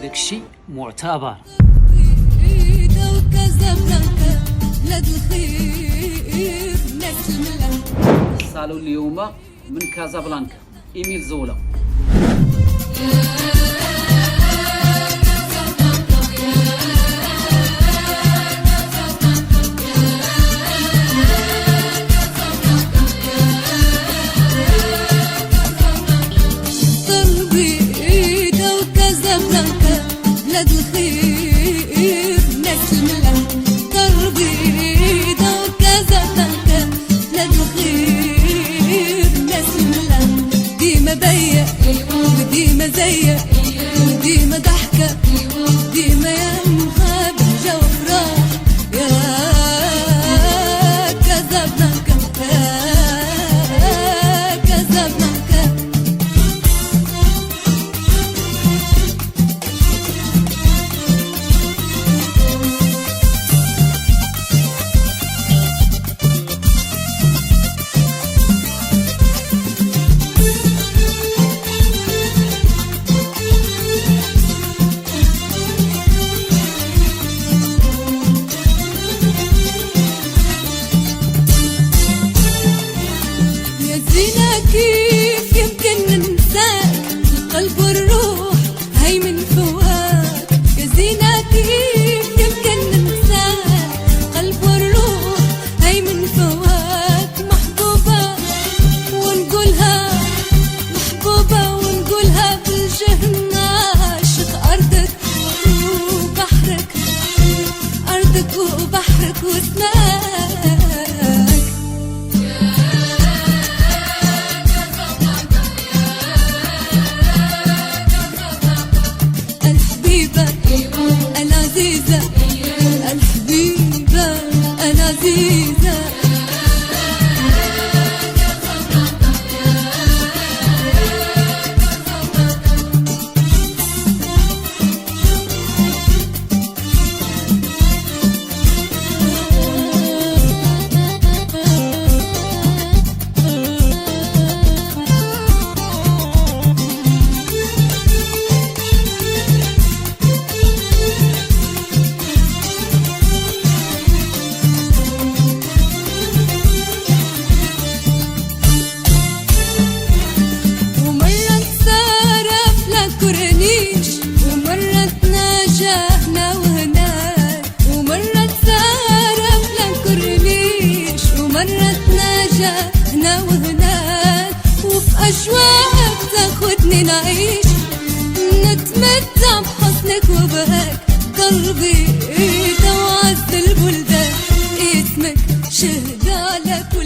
داكشي معتبر. صالوا اليوم من كازابلانكا إيميل زولا. بلاد الخير ناس الملح تربيدة وكازابلانكا بلاد الخير ناس الملح ديما بيا وديما زيا وديما ضحكة ديما يا مخابجة وفراح يا كازابلانكا يا كازابلانكا. كيف يمكن ننساك القلب والروح هاي من فواك يا زينة كيف يمكن ننساك القلب والروح هاي من فواك محبوبة ونقولها محبوبة ونقولها بالجهنة عاشق أرضك وبحرك أرضك وبحرك وسماك. العزيزة الحبيبة العزيزة هنا وهناك وفي أجواك تاخدني نعيش نتمتع بحسنك وبهاك قلبي توعز البلدان اسمك شهد على كل